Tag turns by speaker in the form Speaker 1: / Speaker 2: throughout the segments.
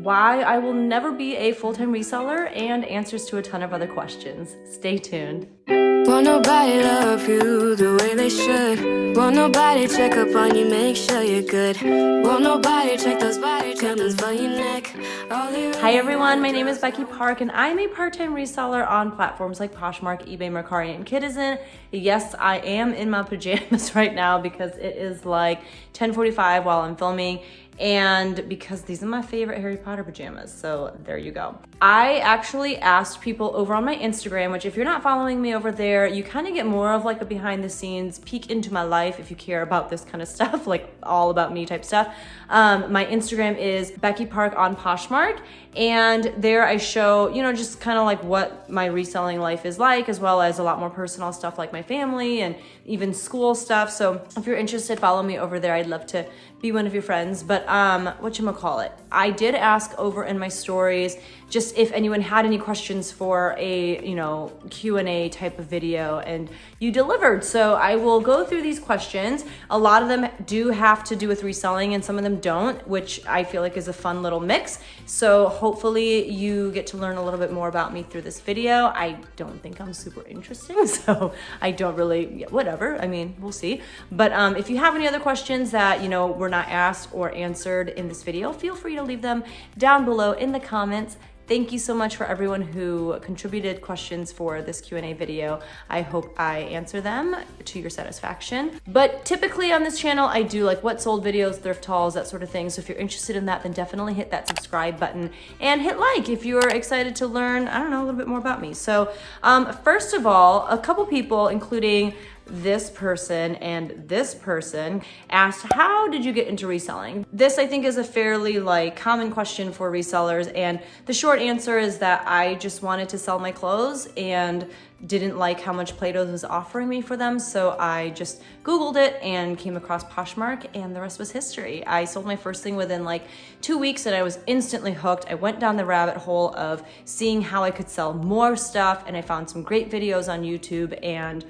Speaker 1: why I will never be a full-time reseller, and answers to a ton of other questions. Stay tuned.
Speaker 2: Won't nobody love you the way they should. Won't nobody check up on you, make sure you're good. Won't nobody check those body tremors for your neck.
Speaker 1: Hi everyone, my name is Becky Park and I'm a part-time reseller on platforms like Poshmark, eBay, Mercari, and Kidizen. Yes, I am in my pajamas right now because it is like 10:45 while I'm filming, and because these are my favorite Harry Potter pajamas, so there you go. I actually asked people over on my Instagram, which if you're not following me over there, you kind of get more of like a behind the scenes peek into my life if you care about this kind of stuff, like all about me type stuff. My Instagram is BECKYPARK on Poshmark, and there I show, just kind of like what my reselling life is like, as well as a lot more personal stuff like my family and even school stuff. So if you're interested, follow me over there. I'd love to be one of your friends. But whatchamacallit, I did ask over in my stories just if anyone had any questions for a Q&A type of video, and you delivered. So I will go through these questions. A lot of them do have to do with reselling and some of them don't, which I feel like is a fun little mix. So hopefully you get to learn a little bit more about me through this video. I don't think I'm super interesting, so I don't really, whatever. I mean, we'll see. But if you have any other questions that, were not asked or answered in this video, feel free to leave them down below in the comments. Thank you so much for everyone who contributed questions for this Q&A video. I hope I answer them to your satisfaction. But typically on this channel, I do like what sold videos, thrift hauls, that sort of thing. So if you're interested in that, then definitely hit that subscribe button and hit like if you're excited to learn, a little bit more about me. So first of all, a couple people, including this person and this person, asked, how did you get into reselling? This I think is a fairly common question for resellers, and the short answer is that I just wanted to sell my clothes and didn't like how much Plato's was offering me for them, so I just Googled it and came across Poshmark, and the rest was history. I sold my first thing within 2 weeks and I was instantly hooked. I went down the rabbit hole of seeing how I could sell more stuff, and I found some great videos on YouTube, and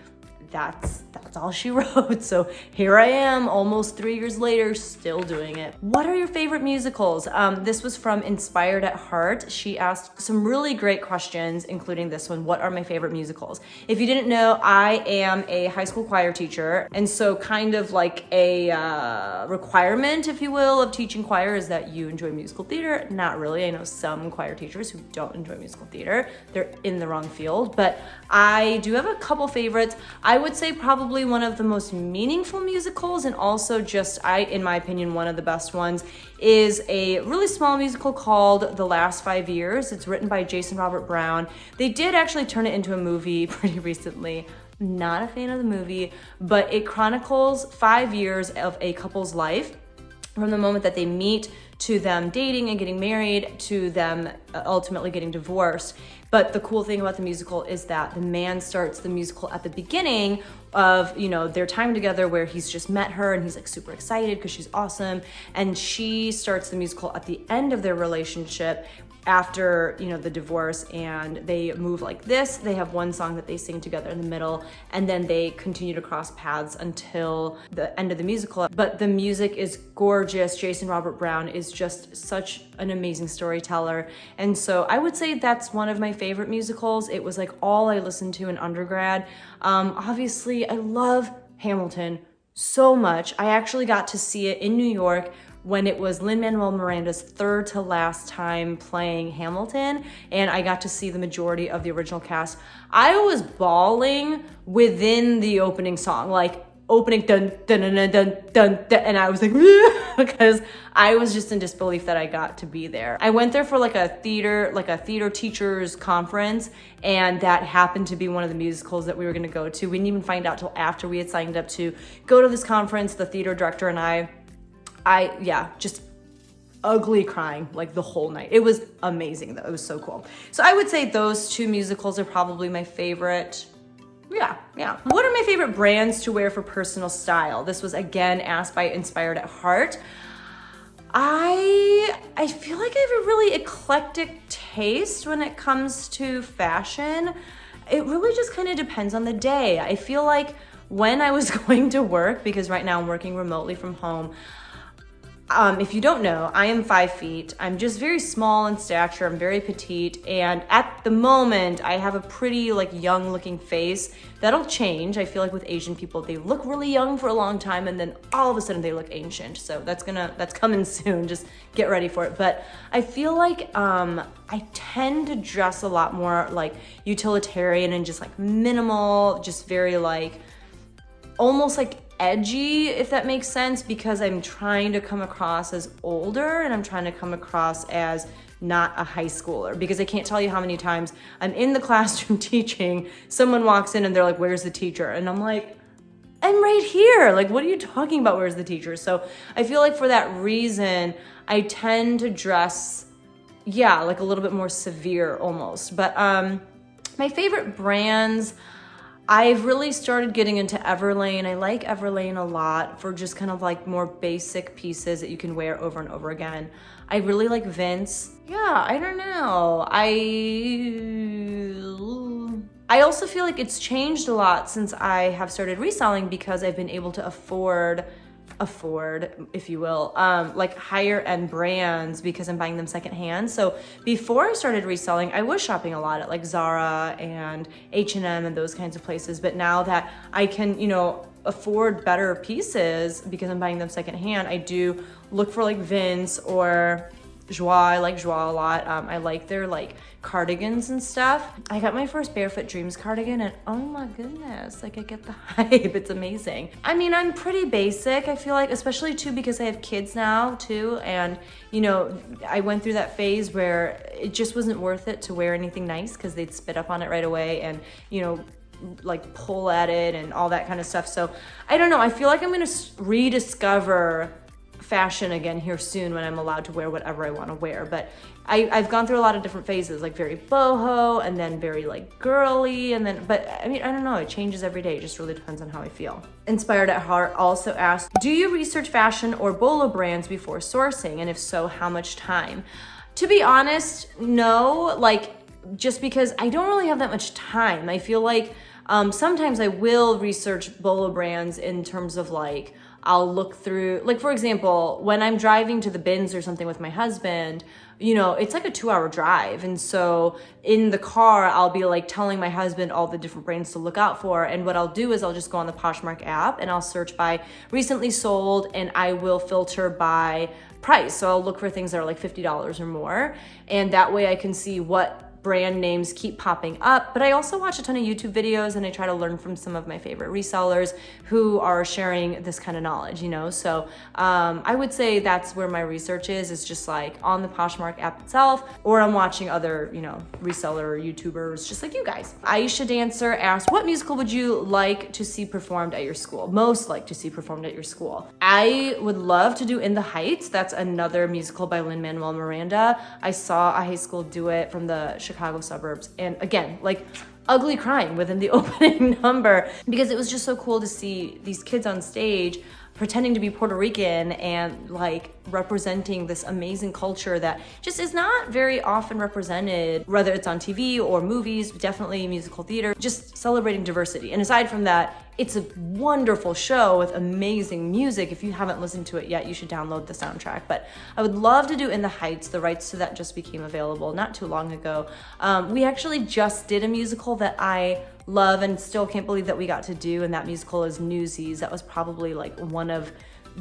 Speaker 1: that's all she wrote. So here I am almost 3 years later, still doing it. What are your favorite musicals? This was from Inspired at Heart. She asked some really great questions, including this one: what are my favorite musicals? If you didn't know, I am a high school choir teacher, and so kind of like a requirement, if you will, of teaching choir is that you enjoy musical theater. Not really. I know some choir teachers who don't enjoy musical theater. They're in the wrong field, but I do have a couple favorites. I would say probably one of the most meaningful musicals, and also just, in my opinion, one of the best ones, is a really small musical called The Last 5 Years. It's written by Jason Robert Brown. They did actually turn it into a movie pretty recently. Not a fan of the movie, but it chronicles 5 years of a couple's life, from the moment that they meet to them dating and getting married to them ultimately getting divorced. But the cool thing about the musical is that the man starts the musical at the beginning of, their time together, where he's just met her and he's super excited because she's awesome. And she starts the musical at the end of their relationship, after the divorce, and they move like this. They have one song that they sing together in the middle, and then they continue to cross paths until the end of the musical. But the music is gorgeous. Jason Robert Brown is just such an amazing storyteller, and so I would say that's one of my favorite musicals. It was all I listened to in undergrad. Obviously I love Hamilton so much. I actually got to see it in New York when it was Lin-Manuel Miranda's third to last time playing Hamilton, and I got to see the majority of the original cast. I was bawling within the opening song, opening dun dun dun dun dun dun, dun, and I was because I was just in disbelief that I got to be there. I went there for a theater teachers conference, and that happened to be one of the musicals that we were gonna go to. We didn't even find out till after we had signed up to go to this conference. The theater director and I just ugly crying the whole night. It was amazing though. It was so cool. So I would say those two musicals are probably my favorite. Yeah. What are my favorite brands to wear for personal style? This was again asked by Inspired at Heart. I feel like I have a really eclectic taste when it comes to fashion. It really just kind of depends on the day. I feel like when I was going to work, because right now I'm working remotely from home, If you don't know, I am 5 feet. I'm just very small in stature. I'm very petite. And at the moment, I have a pretty like young looking face. That'll change. I feel like with Asian people, they look really young for a long time and then all of a sudden they look ancient. So that's coming soon. Just get ready for it. But I feel like I tend to dress a lot more like utilitarian and just like minimal, just very like almost like edgy, if that makes sense, because I'm trying to come across as older and I'm trying to come across as not a high schooler, because I can't tell you how many times I'm in the classroom teaching, someone walks in and they're like, where's the teacher? And I'm like, I'm right here. Like, what are you talking about? Where's the teacher? So I feel like for that reason, I tend to dress, yeah, like a little bit more severe almost. But my favorite brands, I've really started getting into Everlane. I like Everlane a lot for just kind of like more basic pieces that you can wear over and over again. I really like Vince. Yeah, I don't know. I also feel like it's changed a lot since I have started reselling, because I've been able to afford, if you will, like higher end brands because I'm buying them secondhand. So before I started reselling, I was shopping a lot at like Zara and H&M and those kinds of places. But now that I can, you know, afford better pieces because I'm buying them secondhand, I do look for like Vince or Joie. I like Joie a lot. I like their like cardigans and stuff. I got my first Barefoot Dreams cardigan and oh my goodness, like I get the hype. It's amazing. I mean, I'm pretty basic, I feel like, especially too because I have kids now too. And you know, I went through that phase where it just wasn't worth it to wear anything nice because they'd spit up on it right away and, you know, like pull at it and all that kind of stuff. So I don't know, I feel like I'm gonna rediscover fashion again here soon when I'm allowed to wear whatever I want to wear. But I've gone through a lot of different phases, like very boho and then very like girly, and then, but I mean, I don't know, it changes every day. It just really depends on how I feel. Inspired at Heart also asked, do you research fashion or bolo brands before sourcing? And if so, how much time? To be honest, no, like just because I don't really have that much time. I feel like sometimes I will research bolo brands in terms of like, I'll look through, like for example, when I'm driving to the bins or something with my husband, you know, it's like a 2-hour drive. And so in the car, I'll be like telling my husband all the different brands to look out for. And what I'll do is I'll just go on the Poshmark app and I'll search by recently sold, and I will filter by price. So I'll look for things that are like $50 or more. And that way I can see what brand names keep popping up. But I also watch a ton of YouTube videos and I try to learn from some of my favorite resellers who are sharing this kind of knowledge, you know? So I would say that's where my research is just like on the Poshmark app itself, or I'm watching other, you know, reseller YouTubers just like you guys. Aisha Dancer asked, what musical would you like to see performed at your school? Most like to see performed at your school? I would love to do In the Heights. That's another musical by Lin-Manuel Miranda. I saw a high school do it from the Chicago suburbs, and again, like ugly crying within the opening number, because it was just so cool to see these kids on stage pretending to be Puerto Rican and like representing this amazing culture that just is not very often represented, whether it's on TV or movies, definitely musical theater, just celebrating diversity. And aside from that, it's a wonderful show with amazing music. If you haven't listened to it yet, you should download the soundtrack. But I would love to do In the Heights. The rights to that just became available not too long ago. We actually just did a musical that I love and still can't believe that we got to do, and that musical is Newsies. That was probably like one of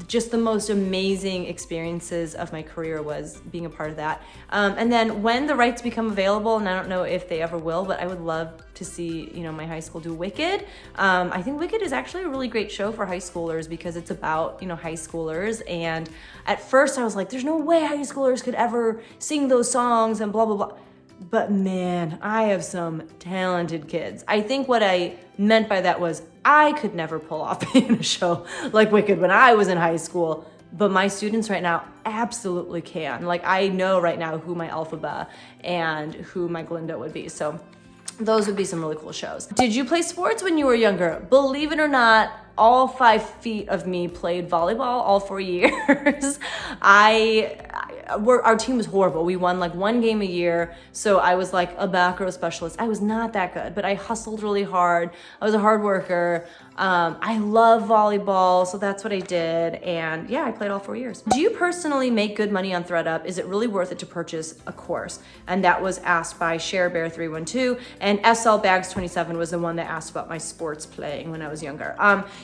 Speaker 1: just the most amazing experiences of my career, was being a part of that. And then when the rights become available, and I don't know if they ever will, but I would love to see, you know, my high school do Wicked. I think Wicked is actually a really great show for high schoolers because it's about, you know, high schoolers. And at first I was like, there's no way high schoolers could ever sing those songs and blah, blah, blah. But man, I have some talented kids. I think what I meant by that was I could never pull off being in a show like Wicked when I was in high school, but my students right now absolutely can. Like I know right now who my Elphaba and who my Glinda would be. So those would be some really cool shows. Did you play sports when you were younger? Believe it or not, all 5 feet of me played volleyball all 4 years. Our team was horrible. We won like 1 game a year. So I was like a back row specialist. I was not that good, but I hustled really hard. I was a hard worker. I love volleyball, so that's what I did. And yeah, I played all 4 years. Do you personally make good money on thredup? Is it really worth it to purchase a course? And that was asked by ShareBear312, and SLBags27 was the one that asked about my sports playing when I was younger.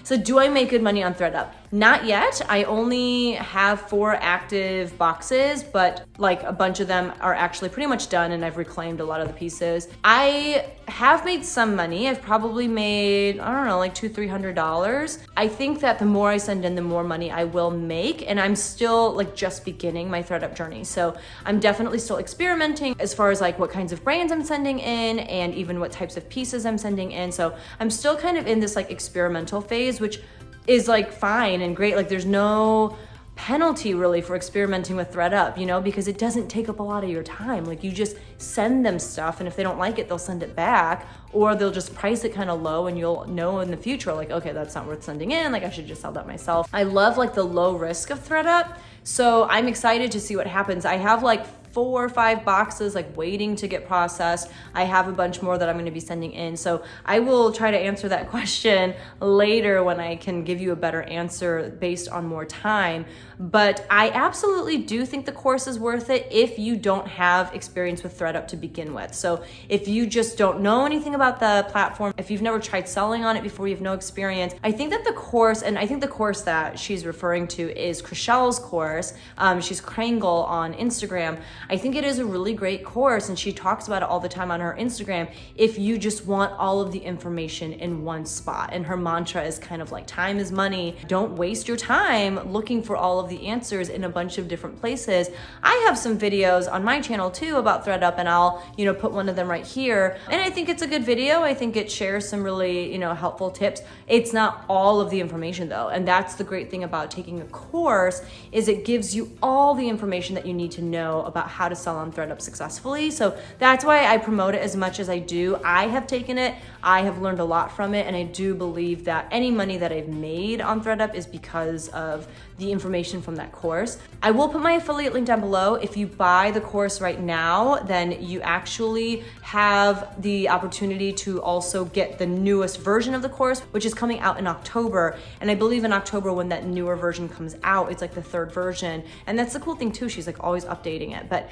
Speaker 1: So do I make good money on thredup? Not yet. I only have 4 active boxes, but like a bunch of them are actually pretty much done, and I've reclaimed a lot of the pieces. I have made some money. I've probably made, I don't know, like $200-300. I think that the more I send in, the more money I will make, and I'm still like just beginning my thredup journey. So I'm definitely still experimenting as far as like what kinds of brands I'm sending in and even what types of pieces I'm sending in. So I'm still kind of in this like experimental phase, which is like fine and great. Like there's no penalty really for experimenting with thredup, you know, because it doesn't take up a lot of your time. Like you just send them stuff, and if they don't like it, they'll send it back, or they'll just price it kind of low, and you'll know in the future, like, okay, that's not worth sending in. Like I should just sell that myself. I love like the low risk of thredup. So I'm excited to see what happens. I have like 4 or 5 boxes like waiting to get processed. I have a bunch more that I'm going to be sending in. So I will try to answer that question later when I can give you a better answer based on more time. But I absolutely do think the course is worth it if you don't have experience with thredup to begin with. So if you just don't know anything about the platform, if you've never tried selling on it before, you have no experience, I think that the course, and I think the course that she's referring to is Chriselle's course. She's Krangle on Instagram. I think it is a really great course, and she talks about it all the time on her Instagram if you just want all of the information in one spot. And her mantra is kind of like, time is money. Don't waste your time looking for all of the answers in a bunch of different places. I have some videos on my channel too about thredup, and I'll, you know, put one of them right here. And I think it's a good video. I think it shares some really, you know, helpful tips. It's not all of the information though. And that's the great thing about taking a course, is it gives you all the information that you need to know about how to sell on thredup successfully. So that's why I promote it as much as I do. I have taken it, I have learned a lot from it, and I do believe that any money that I've made on thredup is because of the information from that course. I will put my affiliate link down below. If you buy the course right now, then you actually have the opportunity to also get the newest version of the course, which is coming out in October. And I believe in October, when that newer version comes out, it's like the 3rd version. And that's the cool thing too, she's like always updating it. But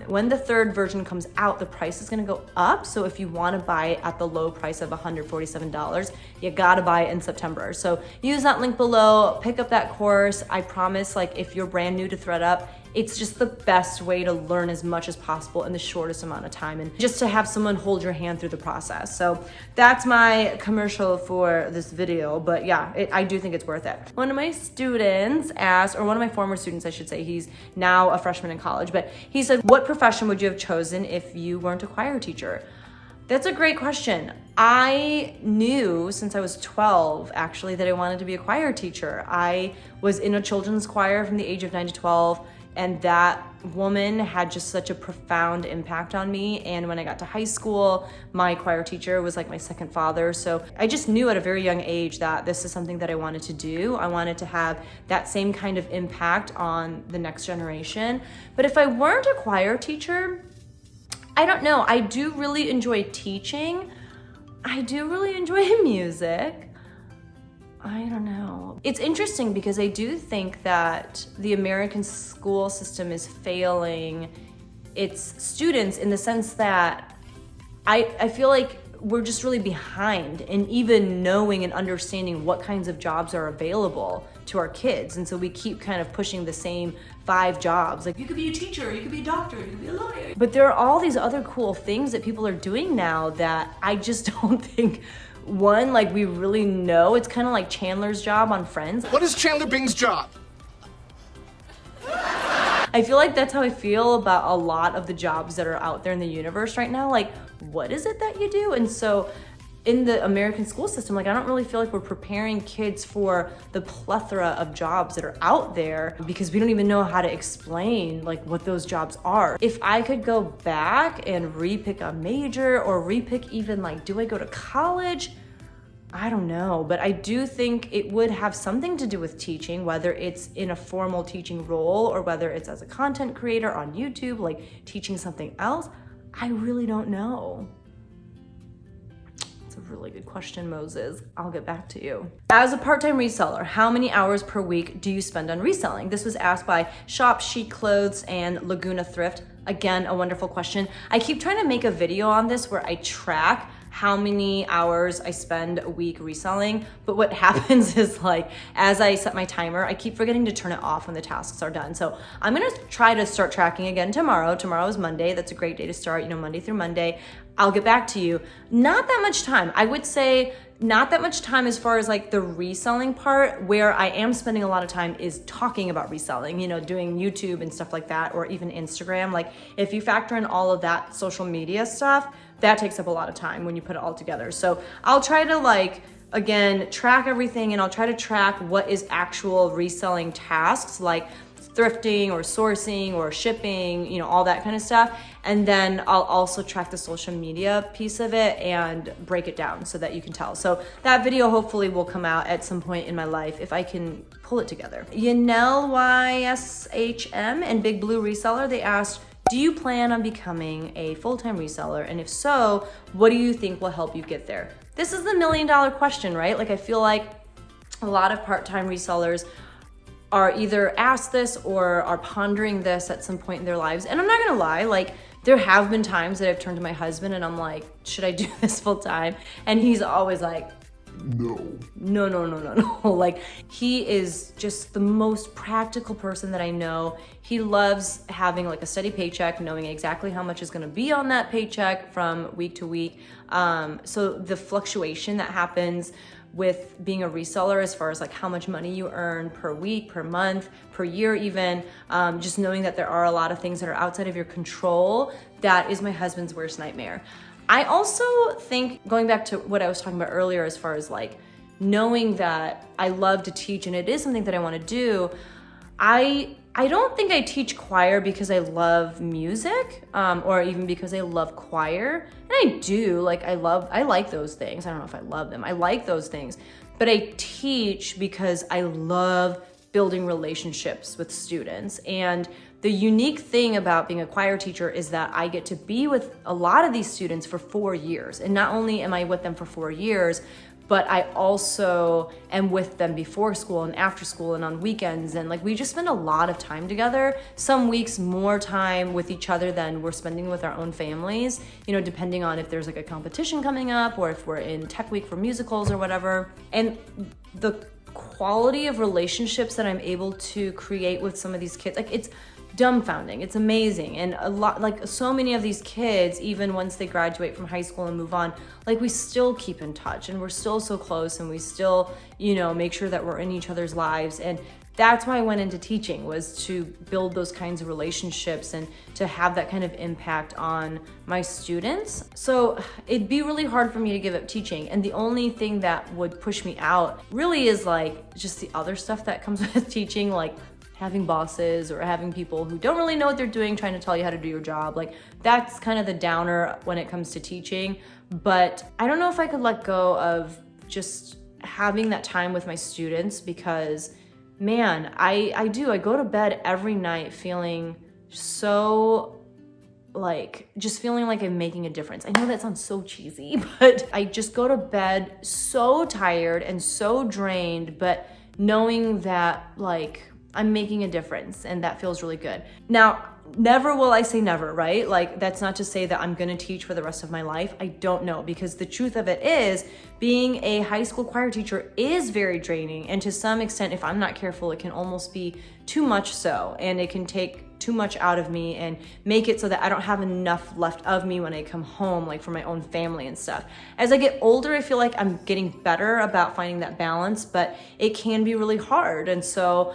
Speaker 1: when the 3rd version comes out, the price is gonna go up. So if you wanna buy it at the low price of $147, you gotta buy it in September. So use that link below, pick up that course. I promise, like if you're brand new to thredup, it's just the best way to learn as much as possible in the shortest amount of time, and just to have someone hold your hand through the process. So that's my commercial for this video. But yeah, I do think it's worth it. One of my students asked, or one of my former students, I should say, he's now a freshman in college, but he said, what profession would you have chosen if you weren't a choir teacher? That's a great question. I knew since I was 12, actually, that I wanted to be a choir teacher. I was in a children's choir from the age of 9 to 12, and that woman had just such a profound impact on me. And when I got to high school, my choir teacher was like my second father. So I just knew at a very young age that this is something that I wanted to do. I wanted to have that same kind of impact on the next generation. But if I weren't a choir teacher, I don't know. I do really enjoy teaching. I do really enjoy music. I don't know. It's interesting because I do think that the American school system is failing its students in the sense that I feel like we're just really behind in even knowing and understanding what kinds of jobs are available to our kids. And so we keep kind of pushing the same 5 jobs. Like, you could be a teacher, you could be a doctor, you could be a lawyer. But there are all these other cool things that people are doing now that I just don't think, one, like we really know. It's kind of like Chandler's job on Friends.
Speaker 3: What is Chandler Bing's job?
Speaker 1: I feel like that's how I feel about a lot of the jobs that are out there in the universe right now. Like, what is it that you do? And so in the American school system, like I don't really feel like we're preparing kids for the plethora of jobs that are out there, because we don't even know how to explain like what those jobs are. If I could go back and repick a major, or repick even like, do I go to college? I don't know, but I do think it would have something to do with teaching, whether it's in a formal teaching role or whether it's as a content creator on YouTube, like teaching something else. I really don't know. That's a really good question, Moses. I'll get back to you. As a part-time reseller, how many hours per week do you spend on reselling? This was asked by Shop Chic Clothes and Laguna Thrift. Again, a wonderful question. I keep trying to make a video on this where I track how many hours I spend a week reselling, but what happens is like, as I set my timer, I keep forgetting to turn it off when the tasks are done. So I'm gonna try to start tracking again tomorrow. Tomorrow is Monday. That's a great day to start, Monday through Monday. I'll get back to you. Not that much time. I would say not that much time as far as like the reselling part. Where I am spending a lot of time is talking about reselling, doing YouTube and stuff like that, or even Instagram. Like if you factor in all of that social media stuff, that takes up a lot of time when you put it all together. So I'll try to again, track everything, and I'll try to track what is actual reselling tasks, like thrifting or sourcing or shipping, all that kind of stuff. And then I'll also track the social media piece of it and break it down so that you can tell. So that video hopefully will come out at some point in my life if I can pull it together. Yanel YSHM and Big Blue Reseller, they asked, do you plan on becoming a full-time reseller? And if so, what do you think will help you get there? This is the $1 million question, right? I feel like a lot of part-time resellers are either asked this or are pondering this at some point in their lives. And I'm not gonna lie, there have been times that I've turned to my husband and I'm like, should I do this full-time? And he's always like, no. He is just the most practical person that I know. He loves having a steady paycheck, knowing exactly how much is gonna be on that paycheck from week to week. So the fluctuation that happens with being a reseller as far as how much money you earn per week, per month, per year even, just knowing that there are a lot of things that are outside of your control, that is my husband's worst nightmare. I also think, going back to what I was talking about earlier, as far as knowing that I love to teach and it is something that I want to do, I don't think I teach choir because I love music, or even because I love choir. And I do, I like those things. I don't know if I love them. I like those things. But I teach because I love building relationships with students. And the unique thing about being a choir teacher is that I get to be with a lot of these students for 4 years. And not only am I with them for 4 years, but I also am with them before school and after school and on weekends. And we just spend a lot of time together. Some weeks more time with each other than we're spending with our own families, depending on if there's a competition coming up or if we're in tech week for musicals or whatever. And the quality of relationships that I'm able to create with some of these kids, it's dumbfounding. It's amazing. And a lot, so many of these kids, even once they graduate from high school and move on, we still keep in touch and we're still so close, and we still, make sure that we're in each other's lives. And that's why I went into teaching, was to build those kinds of relationships and to have that kind of impact on my students. So it'd be really hard for me to give up teaching. And the only thing that would push me out really is just the other stuff that comes with teaching, having bosses or having people who don't really know what they're doing trying to tell you how to do your job. That's kind of the downer when it comes to teaching. But I don't know if I could let go of just having that time with my students, because man, I go to bed every night feeling so just feeling like I'm making a difference. I know that sounds so cheesy, but I just go to bed so tired and so drained, but knowing that I'm making a difference, and that feels really good. Now, never will I say never, right? That's not to say that I'm gonna teach for the rest of my life. I don't know, because the truth of it is, being a high school choir teacher is very draining. And to some extent, if I'm not careful, it can almost be too much so. And it can take too much out of me and make it so that I don't have enough left of me when I come home, for my own family and stuff. As I get older, I feel like I'm getting better about finding that balance, but it can be really hard. And so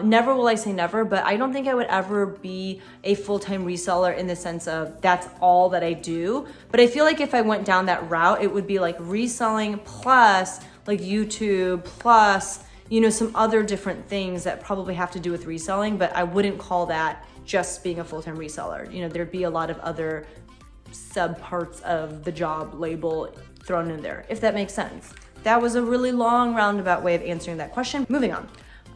Speaker 1: never will I say never, but I don't think I would ever be a full-time reseller in the sense of that's all that I do. But I feel like if I went down that route, it would be reselling plus YouTube plus some other different things that probably have to do with reselling, but I wouldn't call that just being a full-time reseller. There'd be a lot of other sub parts of the job label thrown in there, if that makes sense. That was a really long roundabout way of answering that question. Moving on.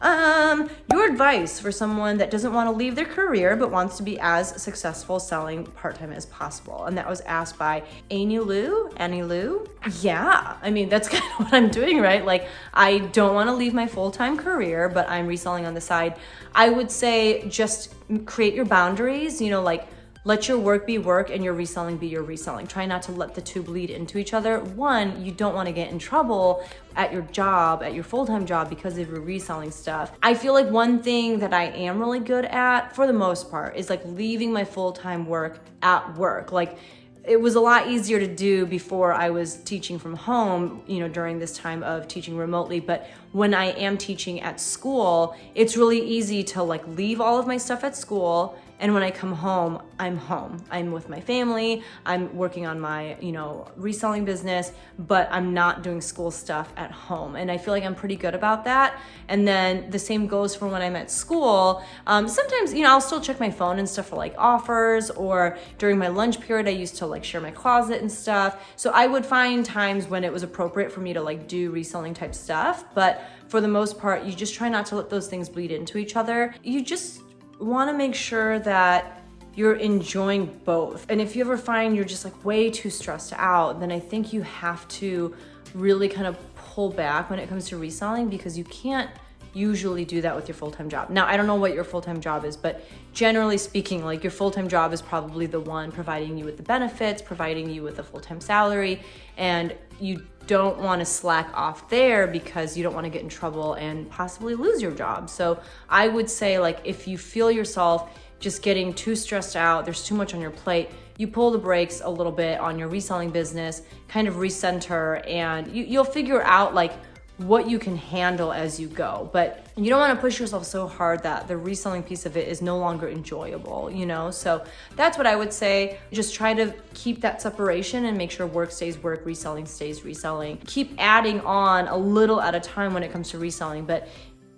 Speaker 1: Your advice for someone that doesn't want to leave their career but wants to be as successful selling part-time as possible. And that was asked by Annie Lou. Yeah, I mean, that's kind of what I'm doing, right? Like, I don't want to leave my full-time career, but I'm reselling on the side. I would say just create your boundaries, you know, like, let your work be work and your reselling be your reselling. Try not to let the two bleed into each other. One, you don't want to get in trouble at your job, at your full-time job, because of your reselling stuff. I feel like one thing that I am really good at, for the most part, is like leaving my full-time work at work. Like, it was a lot easier to do before I was teaching from home, you know, during this time of teaching remotely. But when I am teaching at school, it's really easy to like leave all of my stuff at school. And when I come home, I'm home. I'm with my family. I'm working on my, you know, reselling business, but I'm not doing school stuff at home. And I feel like I'm pretty good about that. And then the same goes for when I'm at school. Sometimes, you know, I'll still check my phone and stuff for like offers, or during my lunch period, I used to like share my closet and stuff. So I would find times when it was appropriate for me to like do reselling type stuff. But for the most part, you just try not to let those things bleed into each other. You just want to make sure that you're enjoying both. And if you ever find you're just like way too stressed out, then I think you have to really kind of pull back when it comes to reselling, because you can't usually do that with your full-time job. Now, I don't know what your full-time job is, but generally speaking, like your full-time job is probably the one providing you with the benefits, providing you with a full-time salary, and you don't want to slack off there because you don't want to get in trouble and possibly lose your job. So I would say, like, if you feel yourself just getting too stressed out, there's too much on your plate, you pull the brakes a little bit on your reselling business, kind of recenter, and you'll figure out like what you can handle as you go. But you don't want to push yourself so hard that the reselling piece of it is no longer enjoyable, you know? So that's what I would say. Just try to keep that separation and make sure work stays work, reselling stays reselling. Keep adding on a little at a time when it comes to reselling, but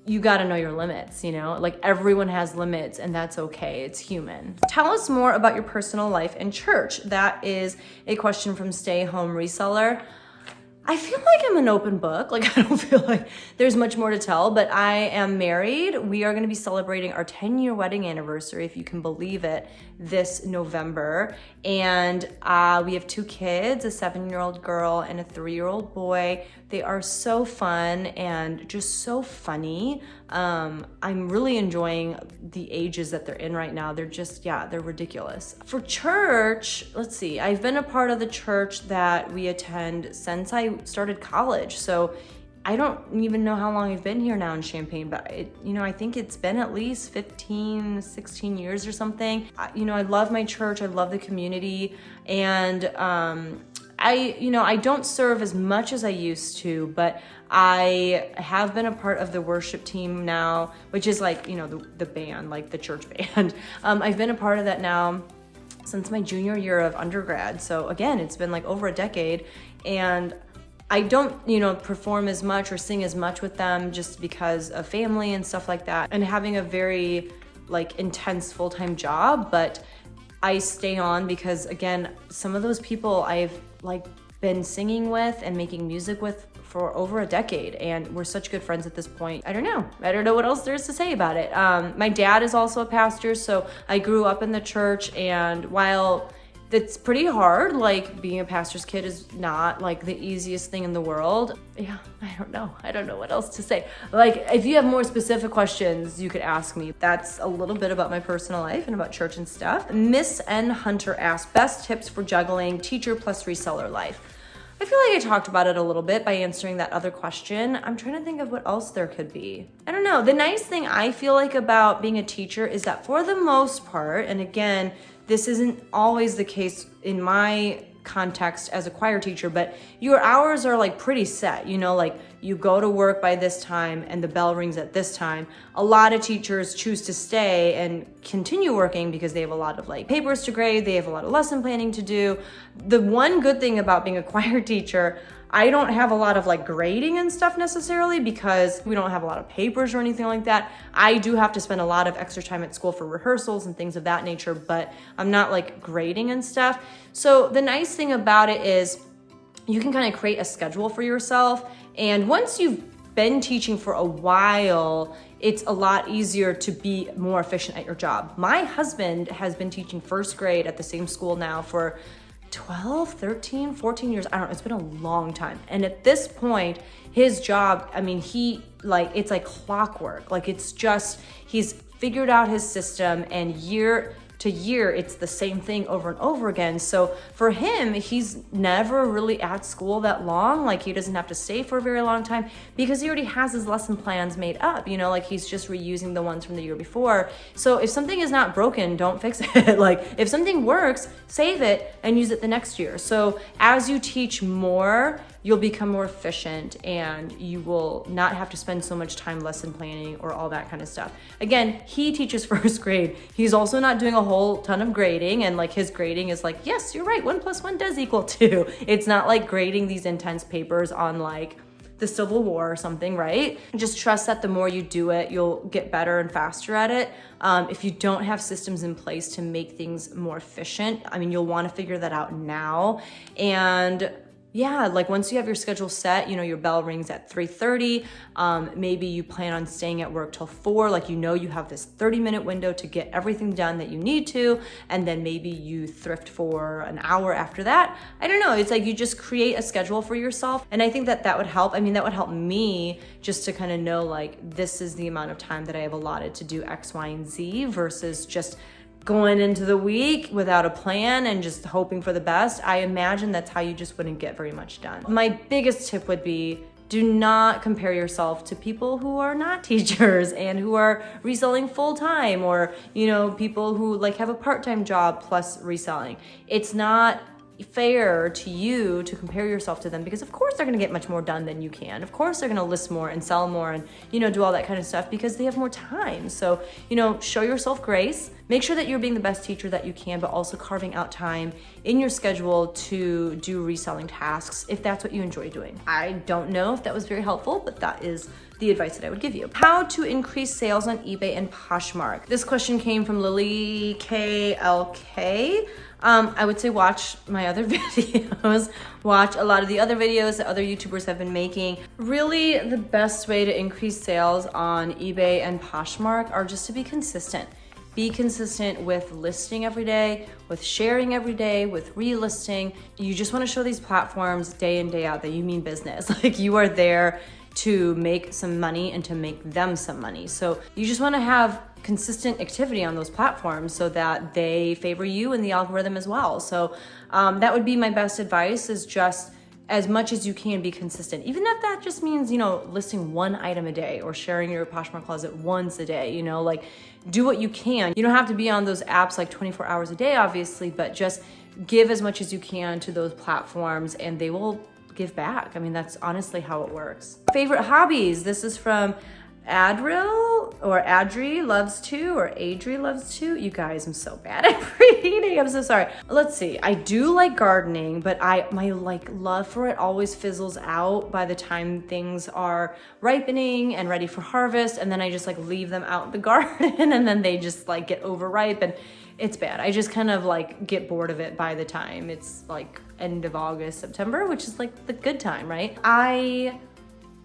Speaker 1: you got to know your limits, you know? Like, everyone has limits, and that's okay. It's human. Tell us more about your personal life in church. That is a question from Stay Home Reseller. I feel like I'm an open book. Like, I don't feel like there's much more to tell, but I am married. We are going to be celebrating our 10-year wedding anniversary, if you can believe it, this November. And we have 2 kids, a 7-year-old girl and a 3-year-old boy. They are so fun and just so funny. I'm really enjoying the ages that they're in right now. They're just, yeah, they're ridiculous. For church, let's see, I've been a part of the church that we attend since I started college. So I don't even know how long I've been here now in Champaign, but I think it's been at least 15, 16 years or something. I love my church. I love the community. And I don't serve as much as I used to, but I have been a part of the worship team now, which is like, the band, like the church band. I've been a part of that now since my junior year of undergrad. So again, it's been like over a decade, and I don't, perform as much or sing as much with them just because of family and stuff like that, and having a very intense full-time job. But I stay on because, again, some of those people I've been singing with and making music with for over a decade, and we're such good friends at this point. I don't know what else there is to say about it. My dad is also a pastor, so I grew up in the church, and while it's pretty hard, being a pastor's kid is not the easiest thing in the world. Yeah, I don't know what else to say. If you have more specific questions, you could ask me. That's a little bit about my personal life and about church and stuff. Miss N. Hunter asked, best tips for juggling teacher plus reseller life. I feel like I talked about it a little bit by answering that other question. I'm trying to think of what else there could be. I don't know. The nice thing I feel like about being a teacher is that for the most part, and again, this isn't always the case in my context as a choir teacher, but your hours are pretty set, you go to work by this time and the bell rings at this time. A lot of teachers choose to stay and continue working because they have a lot of papers to grade, they have a lot of lesson planning to do. The one good thing about being a choir teacher, I don't have a lot of grading and stuff necessarily because we don't have a lot of papers or anything like that. I do have to spend a lot of extra time at school for rehearsals and things of that nature, but I'm not grading and stuff. So the nice thing about it is you can kind of create a schedule for yourself. And once you've been teaching for a while, it's a lot easier to be more efficient at your job. My husband has been teaching first grade at the same school now for 12, 13, 14 years. I don't know, it's been a long time. And at this point, his job, I mean, it's like clockwork. Like it's just, he's figured out his system, and year to year, it's the same thing over and over again. So for him, he's never really at school that long. Like he doesn't have to stay for a very long time because he already has his lesson plans made up, like he's just reusing the ones from the year before. So if something is not broken, don't fix it. Like if something works, save it and use it the next year. So as you teach more, you'll become more efficient and you will not have to spend so much time lesson planning or all that kind of stuff. Again, he teaches first grade. He's also not doing a whole ton of grading, and like his grading is like, yes, you're right, 1 + 1 does equal 2. It's not like grading these intense papers on like the Civil War or something, right? Just trust that the more you do it, you'll get better and faster at it. If you don't have systems in place to make things more efficient, I mean, you'll want to figure that out now. And yeah, like once you have your schedule set, your bell rings at 3:30. Maybe you plan on staying at work till 4. Like, you have this 30-minute window to get everything done that you need to. And then maybe you thrift for an hour after that. I don't know. It's like you just create a schedule for yourself. And I think that would help. I mean, that would help me just to kind of know like, this is the amount of time that I have allotted to do X, Y, and Z versus just going into the week without a plan and just hoping for the best. I imagine that's how you just wouldn't get very much done. My biggest tip would be, do not compare yourself to people who are not teachers and who are reselling full time, or, people who like have a part-time job plus reselling. It's not fair to you to compare yourself to them, because of course they're going to get much more done than you can. Of course they're going to list more and sell more and do all that kind of stuff because they have more time. So show yourself grace, make sure that you're being the best teacher that you can, but also carving out time in your schedule to do reselling tasks if that's what you enjoy doing. I don't know if that was very helpful, but that is the advice that I would give you. How to increase sales on eBay and Poshmark. This question came from Lily KLK. I would say watch my other videos, watch a lot of the other videos that other YouTubers have been making. Really, the best way to increase sales on eBay and Poshmark are just to be consistent. Be consistent with listing every day, with sharing every day, with relisting. You just want to show these platforms day in, day out that you mean business. Like you are there to make some money and to make them some money. So you just want to have consistent activity on those platforms so that they favor you in the algorithm as well. So that would be my best advice, is just as much as you can be consistent. Even if that just means, listing one item a day or sharing your Poshmark closet once a day, like do what you can. You don't have to be on those apps like 24 hours a day, obviously, but just give as much as you can to those platforms and they will give back. I mean, that's honestly how it works. Favorite hobbies. This is from Adril or Adri loves to, or Adri loves to. You guys, I'm so bad at reading. I'm so sorry. Let's see. I do like gardening, but my love for it always fizzles out by the time things are ripening and ready for harvest, and then I just leave them out in the garden and then they just get overripe, and it's bad. I just kind of get bored of it by the time it's end of August, September, which is the good time, right? I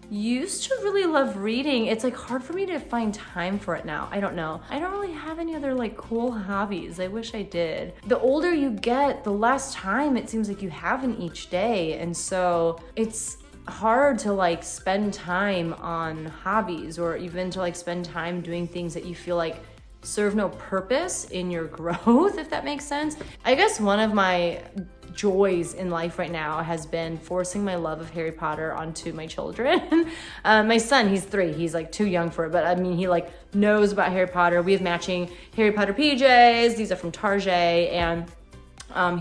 Speaker 1: used to really love reading. It's hard for me to find time for it now. I don't know. I don't really have any other cool hobbies. I wish I did. The older you get, the less time it seems like you have in each day. And so it's hard to spend time on hobbies, or even to spend time doing things that you feel serve no purpose in your growth, if that makes sense. I guess one of my joys in life right now has been forcing my love of Harry Potter onto my children. My son, he's 3. He's too young for it, but I mean, he knows about Harry Potter. We have matching Harry Potter PJs. These are from Target, and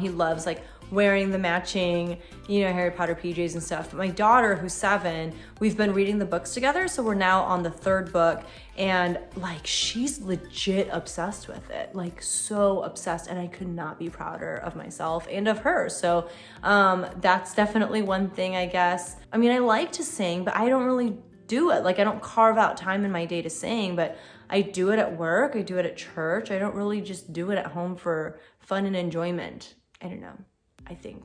Speaker 1: he loves wearing the matching, Harry Potter PJs and stuff. But my daughter, who's 7, we've been reading the books together. So we're now on the 3rd book, and she's legit obsessed with it, so obsessed. And I could not be prouder of myself and of her. So that's definitely one thing, I guess. I mean, I like to sing, but I don't really do it. I don't carve out time in my day to sing, but I do it at work. I do it at church. I don't really just do it at home for fun and enjoyment. I don't know. I think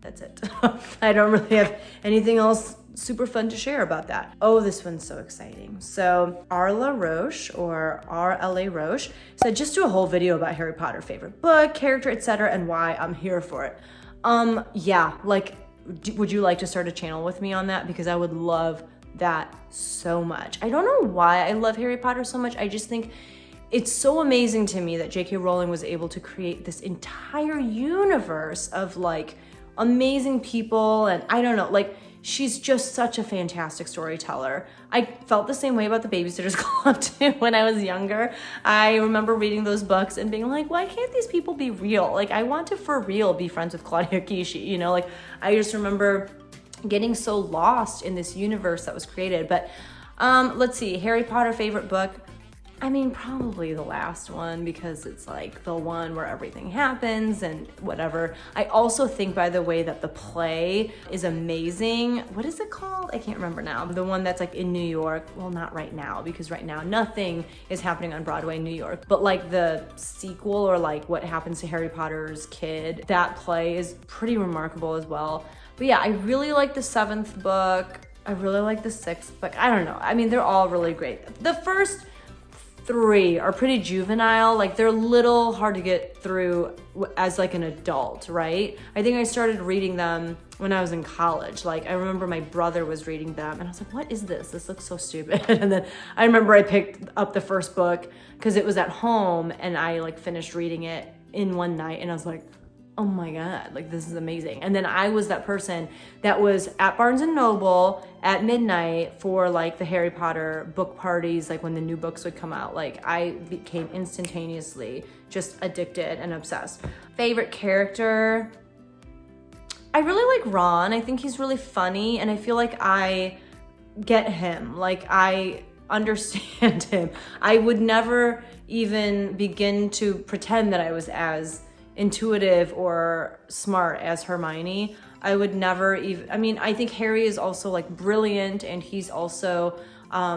Speaker 1: That's it. I don't really have anything else super fun to share about that. Oh, this one's so exciting. So Arla Roche, or RLA Roche, said just do a whole video about Harry Potter, favorite book, character, etc., and why. I'm here for it. Yeah, like, would you like to start a channel with me on that? Because I would love that so much. I don't know why I love Harry Potter so much. I just think it's so amazing to me that J.K. Rowling was able to create this entire universe of like amazing people, and I don't know, like, she's just such a fantastic storyteller. I felt the same way about the Babysitter's Club too when I was younger. I remember reading those books and being like, why can't these people be real? Like, I want to for real be friends with Claudia Kishi, you know? Like, I just remember getting so lost in this universe that was created. But let's see, Harry Potter favorite book. I mean, probably the last one, because it's like the one where everything happens and whatever. I also think, by the way, that the play is amazing. What is it called? I can't remember now. The one that's like in New York. Well, not right now, because right now nothing is happening on Broadway in New York. But like the sequel, or like what happens to Harry Potter's kid, that play is pretty remarkable as well. But yeah, I really like the 7th book. I really like the 6th book. I don't know. I mean, they're all really great. The first 3 are pretty juvenile, like they're a little hard to get through as like an adult, right? I think I started reading them when I was in college. Like, I remember my brother was reading them and I was like, what is this? This looks so stupid. And then I remember I picked up the first book because it was at home, and I like finished reading it in one night, and I was like, oh my God, like this is amazing. And then I was that person that was at Barnes and Noble at midnight for like the Harry Potter book parties, like when the new books would come out. Like, I became instantaneously just addicted and obsessed. Favorite character? I really like Ron. I think he's really funny, and I feel like I get him. Like, I understand him. I would never even begin to pretend that I was as intuitive or smart as Hermione. I would never even, I mean, I think Harry is also like brilliant, and he's also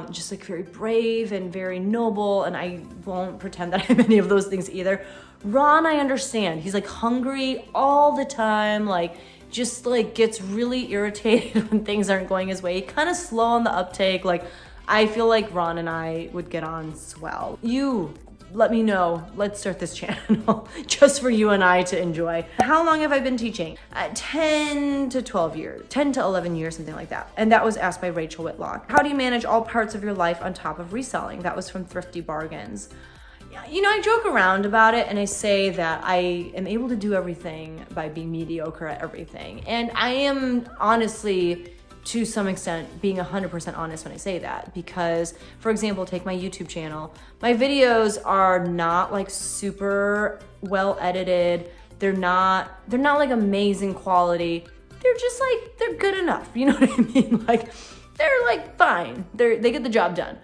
Speaker 1: just like very brave and very noble, and I won't pretend that I'm any of those things either. Ron, I understand. He's like hungry all the time, like just like gets really irritated when things aren't going his way. Kind of slow on the uptake. Like, I feel like Ron and I would get on swell. You let me know. Let's start this channel just for you and I to enjoy. How long have I been teaching? 10 to 12 years, 10 to 11 years, something like that. And that was asked by Rachel Whitlock. How do you manage all parts of your life on top of reselling? That was from Thrifty Bargains. You know, I joke around about it, and I say that I am able to do everything by being mediocre at everything. And I am honestly, to some extent, being 100% honest when I say that, because, for example, take my YouTube channel. My videos are not like super well edited. They're not like amazing quality. They're just like, they're good enough. You know what I mean? Like, they're like fine. They get the job done.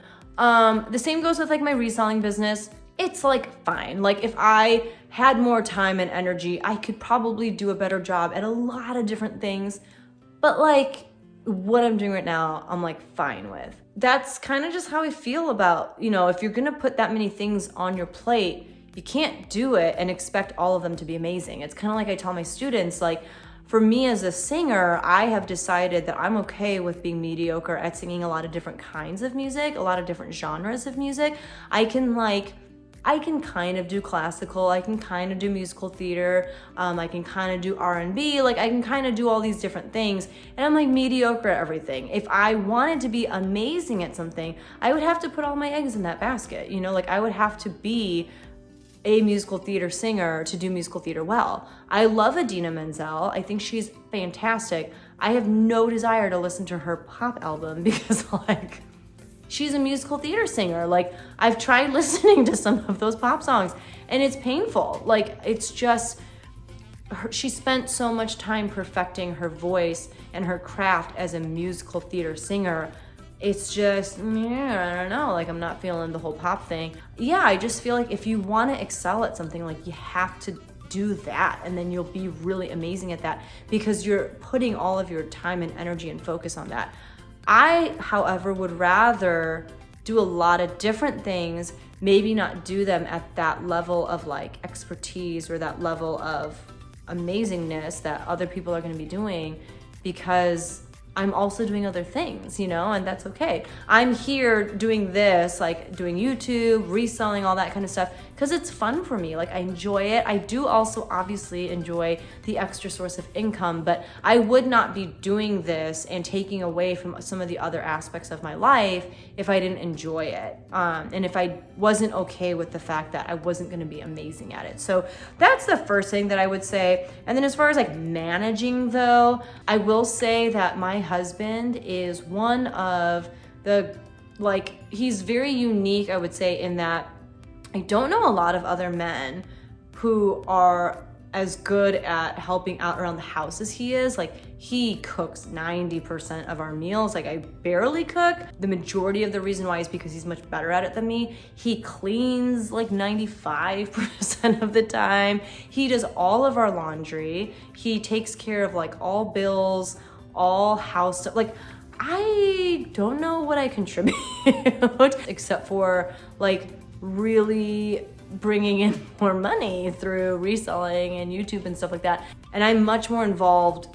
Speaker 1: The same goes with like my reselling business. It's like fine. Like, if I had more time and energy, I could probably do a better job at a lot of different things. But like, what I'm doing right now, I'm like fine with. That's kind of just how I feel about, you know, if you're gonna put that many things on your plate, you can't do it and expect all of them to be amazing. It's kind of like I tell my students, like, for me as a singer, I have decided that I'm okay with being mediocre at singing a lot of different kinds of music, a lot of different genres of music. I can kind of do classical, I can kind of do musical theater, I can kind of do R&B, like I can kind of do all these different things, and I'm like mediocre at everything. If I wanted to be amazing at something, I would have to put all my eggs in that basket, you know, like I would have to be a musical theater singer to do musical theater well. I love Idina Menzel, I think she's fantastic. I have no desire to listen to her pop album because like, she's a musical theater singer. Like, I've tried listening to some of those pop songs and it's painful. Like, it's just, she spent so much time perfecting her voice and her craft as a musical theater singer. It's just, yeah, I don't know, like I'm not feeling the whole pop thing. Yeah, I just feel like if you want to excel at something, like you have to do that, and then you'll be really amazing at that because you're putting all of your time and energy and focus on that. I, however, would rather do a lot of different things, maybe not do them at that level of like expertise or that level of amazingness that other people are going to be doing because I'm also doing other things, you know, and that's okay. I'm here doing this, like doing YouTube, reselling, all that kind of stuff, because it's fun for me. Like, I enjoy it. I do also obviously enjoy the extra source of income, but I would not be doing this and taking away from some of the other aspects of my life if I didn't enjoy it. And if I wasn't okay with the fact that I wasn't going to be amazing at it. So that's the first thing that I would say. And then as far as like managing though, I will say that my husband is one of the, like, he's very unique, I would say, in that I don't know a lot of other men who are as good at helping out around the house as he is. Like, he cooks 90% of our meals. Like, I barely cook. The majority of the reason why is because he's much better at it than me. He cleans like 95% of the time. He does all of our laundry. He takes care of like all bills, all house stuff. Like, I don't know what I contribute except for like really bringing in more money through reselling and YouTube and stuff like that. And I'm much more involved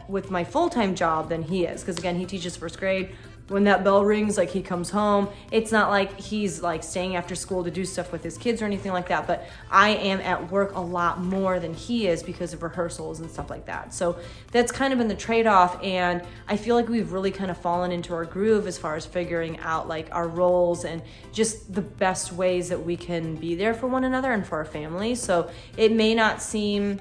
Speaker 1: with my full-time job than he is, because again, he teaches first grade. When that bell rings, like, he comes home. It's not like he's like staying after school to do stuff with his kids or anything like that, but I am at work a lot more than he is because of rehearsals and stuff like that. So that's kind of been the trade-off, and I feel like we've really kind of fallen into our groove as far as figuring out like our roles and just the best ways that we can be there for one another and for our family. So it may not seem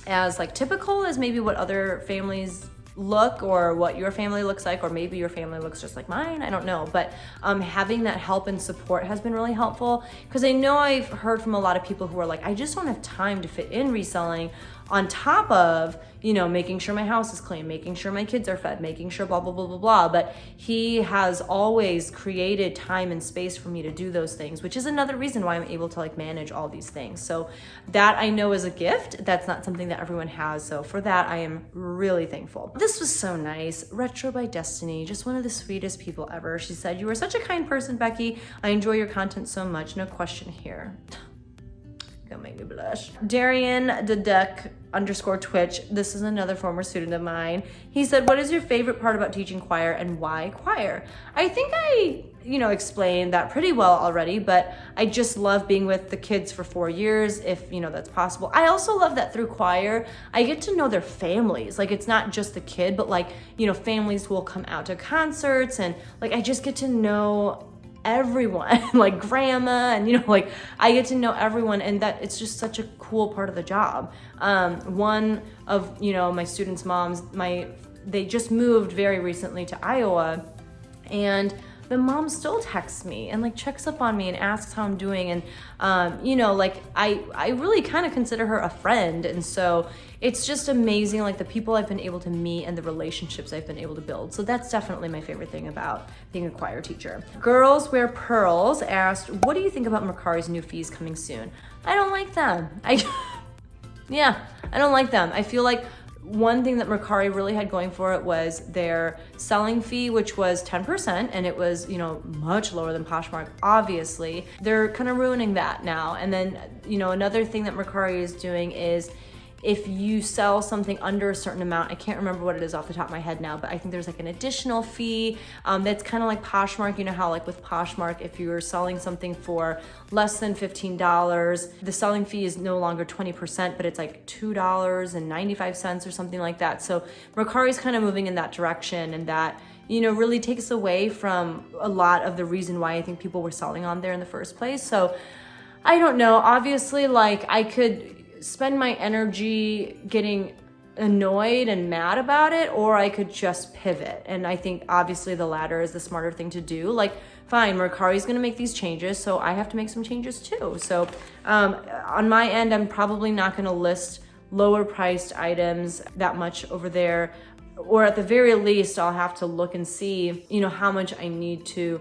Speaker 1: as like typical as maybe what other families look or what your family looks like, or maybe your family looks just like mine, I don't know, but having that help and support has been really helpful, because I know I've heard from a lot of people who are like, I just don't have time to fit in reselling on top of, you know, making sure my house is clean, making sure my kids are fed, making sure blah, blah, blah, blah, blah. But he has always created time and space for me to do those things, which is another reason why I'm able to like manage all these things. So that I know is a gift. That's not something that everyone has. So for that, I am really thankful. This was so nice. Retro by Destiny, just one of the sweetest people ever. She said, "You are such a kind person, Becky. I enjoy your content so much. No question here." Gonna make me blush. Darian Dedek _Twitch. This is another former student of mine. He said, "What is your favorite part about teaching choir and why choir?" I think I, explained that pretty well already, but I just love being with the kids for 4 years, if, that's possible. I also love that through choir, I get to know their families. Like, it's not just the kid, but like, families who will come out to concerts, and like, I just get to know everyone, like grandma, and like, I get to know everyone, and that it's just such a cool part of the job. One of my students' moms, they just moved very recently to Iowa, and the mom still texts me and like checks up on me and asks how I'm doing, and like I really kind of consider her a friend, and so it's just amazing, like the people I've been able to meet and the relationships I've been able to build. So that's definitely my favorite thing about being a choir teacher. Girls Wear Pearls asked, "What do you think about Mercari's new fees coming soon?" I don't like them. I don't like them. I feel like one thing that Mercari really had going for it was their selling fee, which was 10%, and it was, much lower than Poshmark, obviously. They're kind of ruining that now. And then, another thing that Mercari is doing is, if you sell something under a certain amount, I can't remember what it is off the top of my head now, but I think there's like an additional fee that's kind of like Poshmark. You know how like with Poshmark, if you're selling something for less than $15, the selling fee is no longer 20%, but it's like $2.95 or something like that. So Mercari's kind of moving in that direction, and that really takes away from a lot of the reason why I think people were selling on there in the first place. So I don't know. Obviously, like, I could spend my energy getting annoyed and mad about it, or I could just pivot. And I think obviously the latter is the smarter thing to do. Like, fine, Mercari's gonna make these changes, so I have to make some changes too. So on my end, I'm probably not gonna list lower priced items that much over there, or at the very least, I'll have to look and see, how much I need to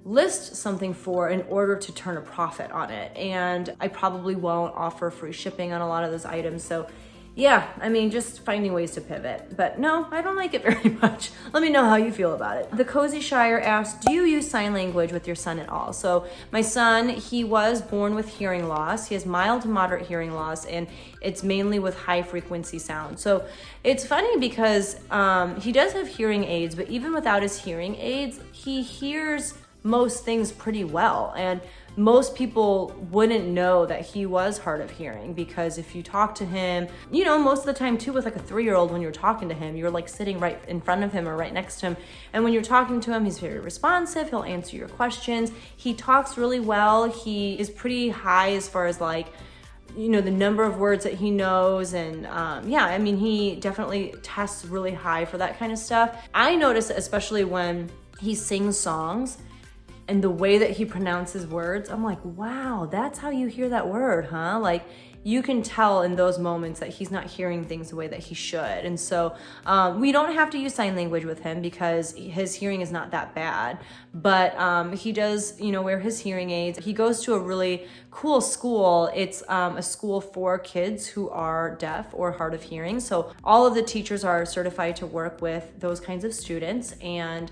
Speaker 1: list something for in order to turn a profit on it. And I probably won't offer free shipping on a lot of those items. So yeah, I mean, just finding ways to pivot. But no, I don't like it very much. Let me know how you feel about it. The Cozy Shire asked, do you use sign language with your son at all? So my son, he was born with hearing loss. He has mild to moderate hearing loss, and it's mainly with high frequency sound. So it's funny because he does have hearing aids, but even without his hearing aids, he hears most things pretty well. And most people wouldn't know that he was hard of hearing, because if you talk to him, you know, most of the time too, with like a 3-year-old, when you're talking to him, you're like sitting right in front of him or right next to him. And when you're talking to him, he's very responsive. He'll answer your questions. He talks really well. He is pretty high as far as like, you know, the number of words that he knows. And yeah, I mean, he definitely tests really high for that kind of stuff. I notice, especially when he sings songs, and the way that he pronounces words, I'm like, wow, that's how you hear that word, huh? Like, you can tell in those moments that he's not hearing things the way that he should. And so we don't have to use sign language with him because his hearing is not that bad. But he does, you know, wear his hearing aids. He goes to a really cool school. It's a school for kids who are deaf or hard of hearing. So all of the teachers are certified to work with those kinds of students. And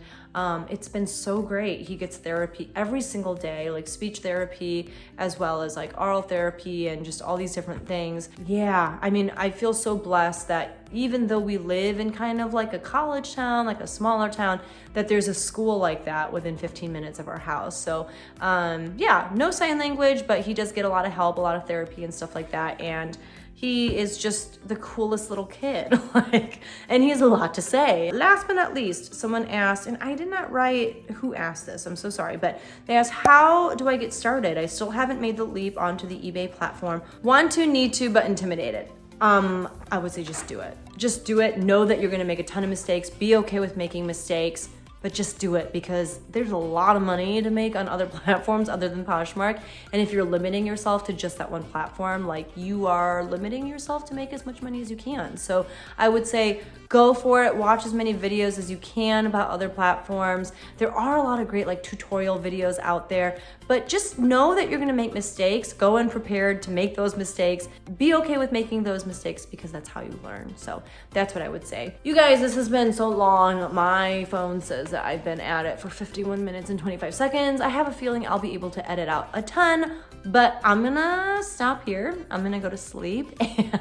Speaker 1: it's been so great. He gets therapy every single day, like speech therapy, as well as like oral therapy and just all these different things. Yeah, I mean, I feel so blessed that even though we live in kind of like a college town, like a smaller town, that there's a school like that within 15 minutes of our house. So yeah, no sign language, but he does get a lot of help, a lot of therapy and stuff like that. And he is just the coolest little kid, like, and he has a lot to say. Last but not least, someone asked, and I did not write who asked this, I'm so sorry, but they asked, how do I get started? I still haven't made the leap onto the eBay platform. Want to, need to, but intimidated. I would say just do it. Just do it. Know that you're gonna make a ton of mistakes. Be okay with making mistakes, but just do it, because there's a lot of money to make on other platforms other than Poshmark. And if you're limiting yourself to just that one platform, like, you are limiting yourself to make as much money as you can. So I would say go for it. Watch as many videos as you can about other platforms. There are a lot of great like tutorial videos out there, but just know that you're gonna make mistakes. Go in prepared to make those mistakes. Be okay with making those mistakes, because that's how you learn. So that's what I would say. You guys, this has been so long. My phone says that I've been at it for 51 minutes and 25 seconds. I have a feeling I'll be able to edit out a ton, but I'm gonna stop here. I'm gonna go to sleep,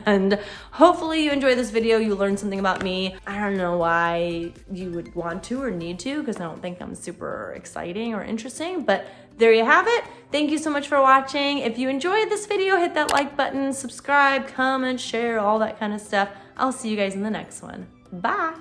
Speaker 1: and hopefully you enjoyed this video. You learned something about me. I don't know why you would want to or need to, because I don't think I'm super exciting or interesting, but there you have it. Thank you so much for watching. If you enjoyed this video, hit that like button, subscribe, comment, share, all that kind of stuff. I'll see you guys in the next one. Bye.